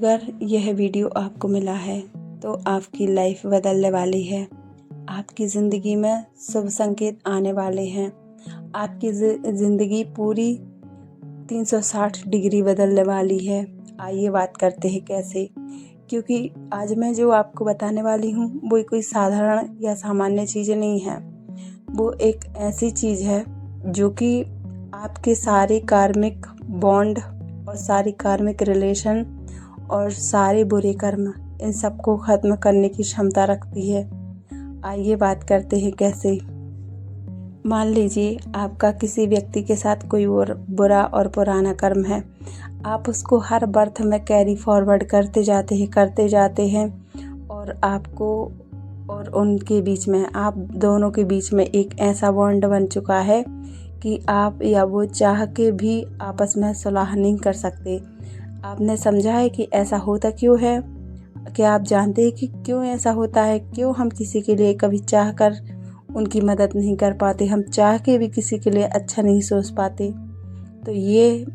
अगर यह वीडियो आपको मिला है तो आपकी लाइफ बदलने वाली है। आपकी ज़िंदगी में शुभ संकेत आने वाले हैं। आपकी ज़िंदगी पूरी 360 डिग्री बदलने वाली है। आइए बात करते हैं कैसे। क्योंकि आज मैं जो आपको बताने वाली हूँ वो कोई साधारण या सामान्य चीज़ नहीं है। वो एक ऐसी चीज़ है जो कि आपके सारे कार्मिक बॉन्ड और सारी कार्मिक रिलेशन और सारे बुरे कर्म इन सबको ख़त्म करने की क्षमता रखती है। आइए बात करते हैं कैसे। मान लीजिए आपका किसी व्यक्ति के साथ कोई और बुरा और पुराना कर्म है। आप उसको हर बर्थ में कैरी फॉरवर्ड करते जाते हैं और आपको और उनके बीच में, आप दोनों के बीच में एक ऐसा बॉन्ड बन चुका है कि आप या वो चाह के भी आपस में सुलह नहीं कर सकते। आपने समझा है कि ऐसा होता क्यों है? क्या आप जानते हैं कि क्यों ऐसा होता है? क्यों हम किसी के लिए कभी चाह कर उनकी मदद नहीं कर पाते? हम चाह के भी किसी के लिए अच्छा नहीं सोच पाते। तो ये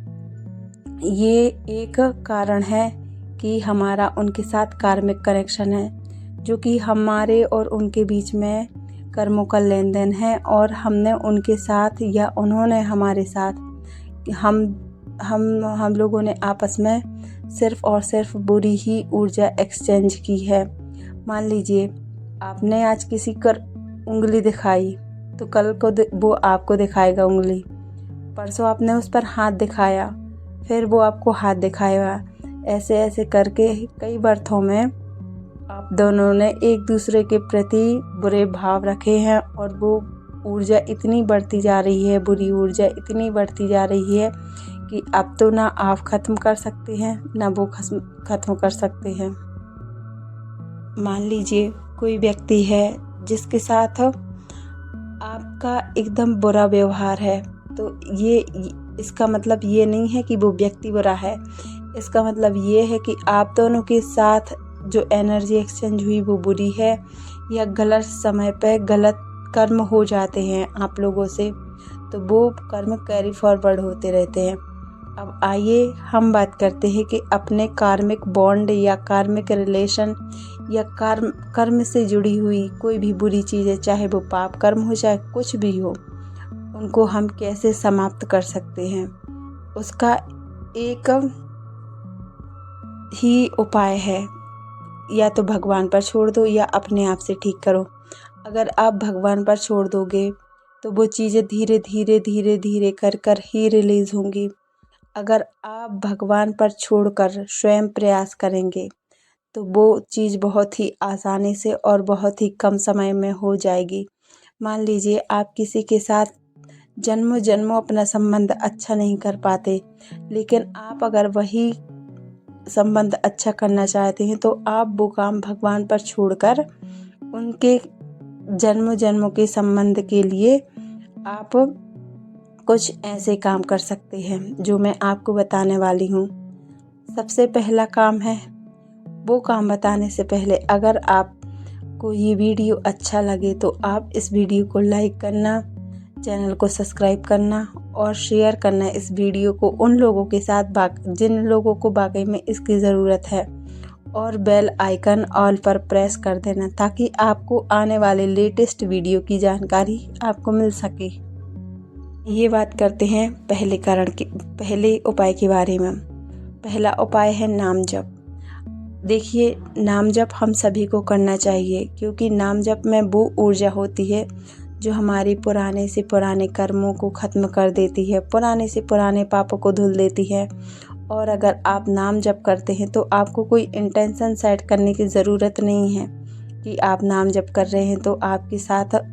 एक कारण है कि हमारा उनके साथ कार्मिक कनेक्शन है, जो कि हमारे और उनके बीच में कर्मों का लेन देन है। और हमने उनके साथ या उन्होंने हमारे साथ हम लोगों ने आपस में सिर्फ और सिर्फ बुरी ही ऊर्जा एक्सचेंज की है। मान लीजिए आपने आज किसी कर उंगली दिखाई तो कल को वो आपको दिखाएगा उंगली। परसों आपने उस पर हाथ दिखाया, फिर वो आपको हाथ दिखाएगा। ऐसे ऐसे करके कई बर्थों में आप दोनों ने एक दूसरे के प्रति बुरे भाव रखे हैं और वो ऊर्जा इतनी बढ़ती जा रही है, बुरी ऊर्जा इतनी बढ़ती जा रही है कि अब तो ना आप ख़त्म कर सकते हैं ना वो ख़त्म कर सकते हैं। मान लीजिए कोई व्यक्ति है जिसके साथ आपका एकदम बुरा व्यवहार है, तो इसका मतलब ये नहीं है कि वो व्यक्ति बुरा है। इसका मतलब ये है कि आप दोनों के साथ जो एनर्जी एक्सचेंज हुई वो बुरी है, या गलत समय पर गलत कर्म हो जाते हैं आप लोगों से, तो वो कर्म कैरी फॉरवर्ड होते रहते हैं। अब आइए हम बात करते हैं कि अपने कार्मिक बॉन्ड या कार्मिक रिलेशन या कर्म से जुड़ी हुई कोई भी बुरी चीज़ें, चाहे वो पाप कर्म हो चाहे कुछ भी हो, उनको हम कैसे समाप्त कर सकते हैं। उसका एक ही उपाय है, या तो भगवान पर छोड़ दो या अपने आप से ठीक करो। अगर आप भगवान पर छोड़ दोगे तो वो चीज़ें धीरे धीरे कर ही रिलीज़ होंगी। अगर आप भगवान पर छोड़कर स्वयं प्रयास करेंगे तो वो चीज़ बहुत ही आसानी से और बहुत ही कम समय में हो जाएगी। मान लीजिए आप किसी के साथ जन्मों जन्मों अपना संबंध अच्छा नहीं कर पाते, लेकिन आप अगर वही संबंध अच्छा करना चाहते हैं तो आप वो काम भगवान पर छोड़कर उनके जन्मों जन्मों के संबंध के लिए आप कुछ ऐसे काम कर सकते हैं जो मैं आपको बताने वाली हूँ। सबसे पहला काम है, वो काम बताने से पहले अगर आपको ये वीडियो अच्छा लगे तो आप इस वीडियो को लाइक करना, चैनल को सब्सक्राइब करना और शेयर करना इस वीडियो को उन लोगों के साथ जिन लोगों को वाकई में इसकी ज़रूरत है, और बेल आइकन ऑल पर प्रेस कर देना ताकि आपको आने वाले लेटेस्ट वीडियो की जानकारी आपको मिल सके। ये बात करते हैं पहले उपाय के बारे में। पहला उपाय है नाम जप। देखिए, नाम जप हम सभी को करना चाहिए, क्योंकि नाम जप में वो ऊर्जा होती है जो हमारे पुराने से पुराने कर्मों को ख़त्म कर देती है, पुराने से पुराने पापों को धुल देती है। और अगर आप नाम जप करते हैं तो आपको कोई इंटेंशन सेट करने की ज़रूरत नहीं है कि आप नाम जप कर रहे हैं तो आपके साथ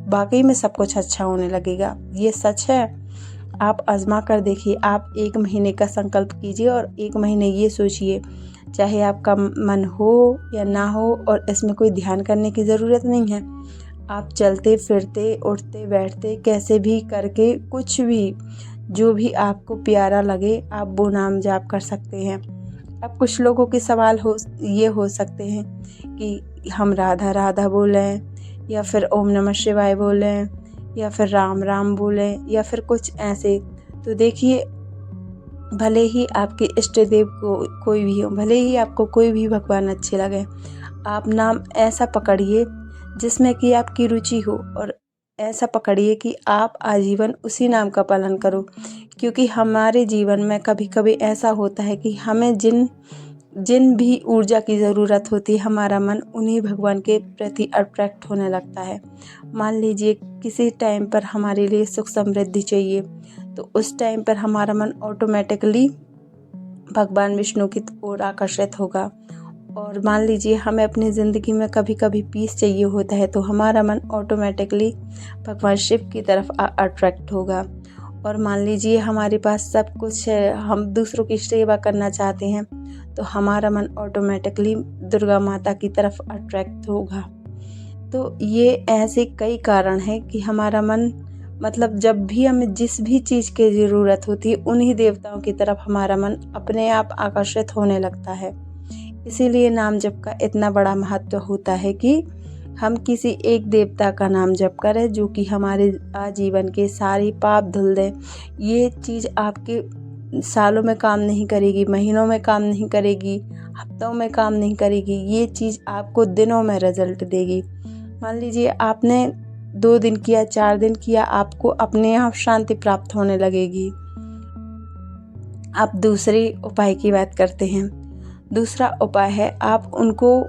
वाकई में सब कुछ अच्छा होने लगेगा। ये सच है, आप आजमा कर देखिए। आप 1 महीने का संकल्प कीजिए और 1 महीने ये सोचिए, चाहे आपका मन हो या ना हो, और इसमें कोई ध्यान करने की ज़रूरत नहीं है। आप चलते फिरते उठते बैठते कैसे भी करके कुछ भी जो भी आपको प्यारा लगे आप वो नाम जाप कर सकते हैं। अब कुछ लोगों के सवाल ये हो सकते हैं कि हम राधा राधा बोलें, या फिर ओम नमः शिवाय बोलें, या फिर राम राम बोलें, या फिर कुछ ऐसे। तो देखिए, भले ही आपके इष्ट देव कोई भी हो, भले ही आपको कोई भी भगवान अच्छे लगे, आप नाम ऐसा पकड़िए जिसमें कि आपकी रुचि हो, और ऐसा पकड़िए कि आप आजीवन उसी नाम का पालन करो। क्योंकि हमारे जीवन में कभी कभी ऐसा होता है कि हमें जिन जिन भी ऊर्जा की ज़रूरत होती है, हमारा मन उन्हीं भगवान के प्रति अट्रैक्ट होने लगता है। मान लीजिए किसी टाइम पर हमारे लिए सुख समृद्धि चाहिए, तो उस टाइम पर हमारा मन ऑटोमेटिकली भगवान विष्णु की ओर आकर्षित होगा। और मान लीजिए हमें अपनी ज़िंदगी में कभी कभी पीस चाहिए होता है, तो हमारा मन ऑटोमेटिकली भगवान शिव की तरफ अट्रैक्ट होगा। और मान लीजिए हमारे पास सब कुछ है, हम दूसरों की सेवा करना चाहते हैं, तो हमारा मन ऑटोमेटिकली दुर्गा माता की तरफ अट्रैक्ट होगा। तो ये ऐसे कई कारण हैं कि हमारा मन, मतलब जब भी हमें जिस भी चीज़ की ज़रूरत होती है, उन्हीं देवताओं की तरफ हमारा मन अपने आप आकर्षित होने लगता है। इसीलिए नाम जप का इतना बड़ा महत्व होता है कि हम किसी एक देवता का नाम जप करें जो कि हमारे आजीवन के सारे पाप धुल दे। ये चीज़ आपके सालों में काम नहीं करेगी, महीनों में काम नहीं करेगी, हफ्तों में काम नहीं करेगी, ये चीज़ आपको दिनों में रिजल्ट देगी। मान लीजिए आपने 2 दिन किया, 4 दिन किया, आपको अपने आप शांति प्राप्त होने लगेगी। आप दूसरे उपाय की बात करते हैं। दूसरा उपाय है, आप उनको,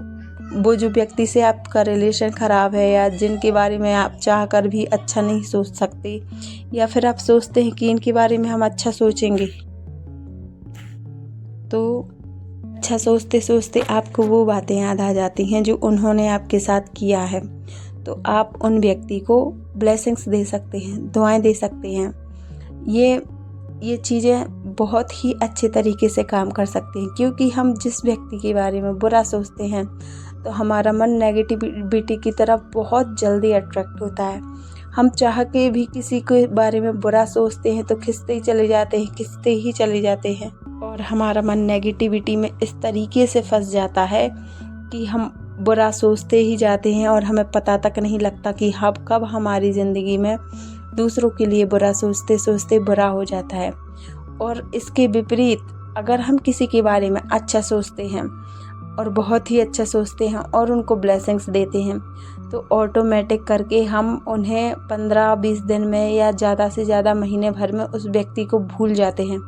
वो जो व्यक्ति से आपका रिलेशन ख़राब है या जिनके बारे में आप चाह कर भी अच्छा नहीं सोच सकते, या फिर आप सोचते हैं कि इनके बारे में हम अच्छा सोचेंगे, तो अच्छा सोचते सोचते आपको वो बातें याद आ जाती हैं जो उन्होंने आपके साथ किया है। तो आप उन व्यक्ति को ब्लेसिंग्स दे सकते हैं, दुआएं दे सकते हैं। ये चीज़ें बहुत ही अच्छे तरीके से काम कर सकती हैं, क्योंकि हम जिस व्यक्ति के बारे में बुरा सोचते हैं तो हमारा मन नेगेटिविटी की तरफ बहुत जल्दी अट्रैक्ट होता है। हम चाह के भी किसी के बारे में बुरा सोचते हैं तो खिंचते ही चले जाते हैं और हमारा मन नेगेटिविटी में इस तरीके से फंस जाता है कि हम बुरा सोचते ही जाते हैं और हमें पता तक नहीं लगता कि कब हमारी ज़िंदगी में दूसरों के लिए बुरा सोचते सोचते बुरा हो जाता है। और इसके विपरीत अगर हम किसी के बारे में अच्छा सोचते हैं और बहुत ही अच्छा सोचते हैं और उनको ब्लेसिंग्स देते हैं, तो ऑटोमेटिक करके हम उन्हें 15-20 दिन में या ज़्यादा से ज़्यादा महीने भर में उस व्यक्ति को भूल जाते हैं।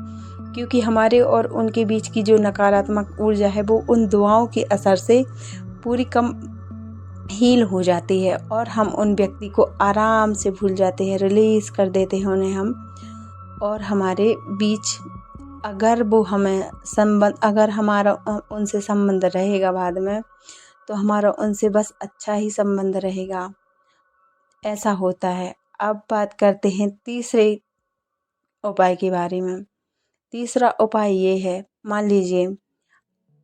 क्योंकि हमारे और उनके बीच की जो नकारात्मक ऊर्जा है वो उन दुआओं के असर से पूरी कम हील हो जाती है और हम उन व्यक्ति को आराम से भूल जाते हैं, रिलीज़ कर देते हैं उन्हें हम। और हमारे बीच अगर हमारा उनसे संबंध रहेगा बाद में, तो हमारा उनसे बस अच्छा ही संबंध रहेगा, ऐसा होता है। अब बात करते हैं तीसरे उपाय के बारे में। तीसरा उपाय ये है, मान लीजिए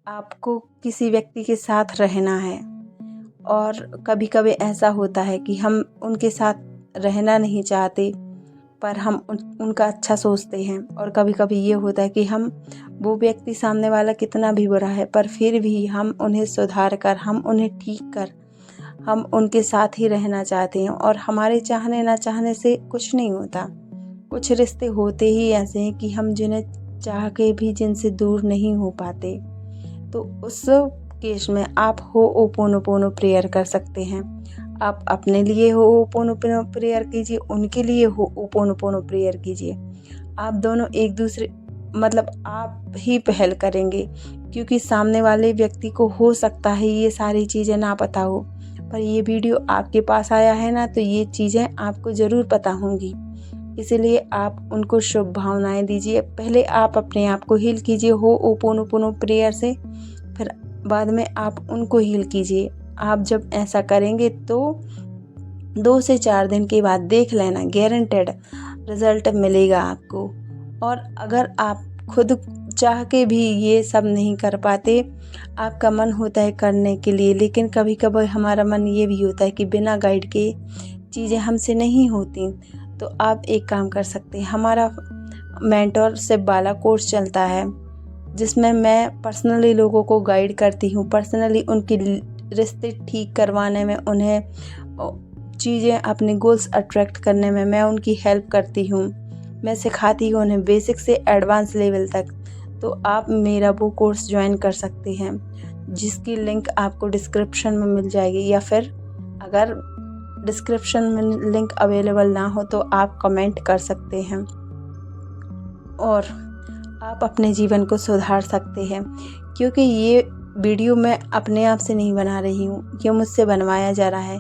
आपको किसी व्यक्ति के साथ रहना है और कभी कभी ऐसा होता है कि हम उनके साथ रहना नहीं चाहते, पर हम उनका अच्छा सोचते हैं। और कभी कभी ये होता है कि वो व्यक्ति सामने वाला कितना भी बुरा है, पर फिर भी हम उन्हें सुधार कर, हम उन्हें ठीक कर, हम उनके साथ ही रहना चाहते हैं। और हमारे चाहने ना चाहने से कुछ नहीं होता। कुछ रिश्ते होते ही ऐसे हैं कि हम जिन्हें चाह के भी जिनसे दूर नहीं हो पाते। तो उस केस में आप होओपोनोपोनो प्रेयर कर सकते हैं। आप अपने लिए होओपोनोपोनो प्रेयर कीजिए, उनके लिए होओपोनोपोनो प्रेयर कीजिए। आप दोनों एक दूसरे, मतलब आप ही पहल करेंगे, क्योंकि सामने वाले व्यक्ति को हो सकता है ये सारी चीज़ें ना पता हो, पर ये वीडियो आपके पास आया है ना, तो ये चीज़ें आपको ज़रूर पता होंगी। इसलिए आप उनको शुभ भावनाएं दीजिए। पहले आप अपने आप को हील कीजिए होओपोनोपोनो प्रेयर से, फिर बाद में आप उनको हील कीजिए। आप जब ऐसा करेंगे तो 2 से 4 दिन के बाद देख लेना, गारंटेड रिजल्ट मिलेगा आपको। और अगर आप खुद चाह के भी ये सब नहीं कर पाते, आपका मन होता है करने के लिए, लेकिन कभी कभी हमारा मन ये भी होता है कि बिना गाइड के चीज़ें हमसे नहीं होती, तो आप एक काम कर सकते हैं। हमारा मेंटोर शिव बाला कोर्स चलता है, जिसमें मैं पर्सनली लोगों को गाइड करती हूँ, पर्सनली उनके रिश्ते ठीक करवाने में, उन्हें चीज़ें, अपने गोल्स अट्रैक्ट करने में मैं उनकी हेल्प करती हूँ। मैं सिखाती हूँ उन्हें बेसिक से एडवांस लेवल तक। तो आप मेरा वो कोर्स ज्वाइन कर सकते हैं, जिसकी लिंक आपको डिस्क्रिप्शन में मिल जाएगी, या फिर अगर डिस्क्रिप्शन में लिंक अवेलेबल ना हो तो आप कमेंट कर सकते हैं और आप अपने जीवन को सुधार सकते हैं। क्योंकि ये वीडियो मैं अपने आप से नहीं बना रही हूँ, ये मुझसे बनवाया जा रहा है।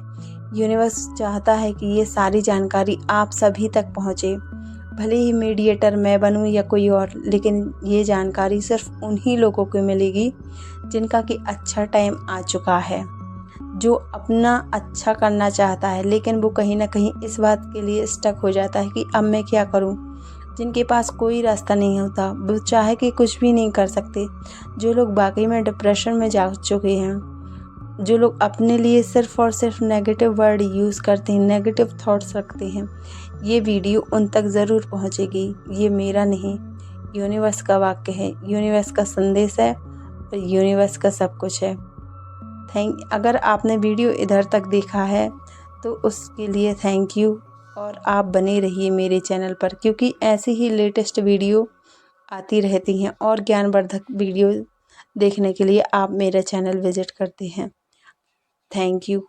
यूनिवर्स चाहता है कि ये सारी जानकारी आप सभी तक पहुँचे। भले ही मीडिएटर मैं बनूं या कोई और, लेकिन ये जानकारी सिर्फ उन्हीं लोगों को मिलेगी जिनका कि अच्छा टाइम आ चुका है, जो अपना अच्छा करना चाहता है, लेकिन वो कहीं ना कहीं इस बात के लिए स्टक हो जाता है कि अब मैं क्या करूं। जिनके पास कोई रास्ता नहीं होता, वो चाहे कि कुछ भी नहीं कर सकते। जो लोग वाकई में डिप्रेशन में जा चुके हैं, जो लोग अपने लिए सिर्फ और सिर्फ नेगेटिव वर्ड यूज़ करते हैं, नेगेटिव थॉट्स रखते हैं, ये वीडियो उन तक ज़रूर पहुंचेगी। ये मेरा नहीं, यूनिवर्स का वाक्य है, यूनिवर्स का संदेश है और यूनिवर्स का सब कुछ है। अगर आपने वीडियो इधर तक देखा है तो उसके लिए थैंक यू, और आप बने रहिए मेरे चैनल पर, क्योंकि ऐसी ही लेटेस्ट वीडियो आती रहती हैं और ज्ञानवर्धक वीडियो देखने के लिए आप मेरा चैनल विजिट करते हैं। Thank you.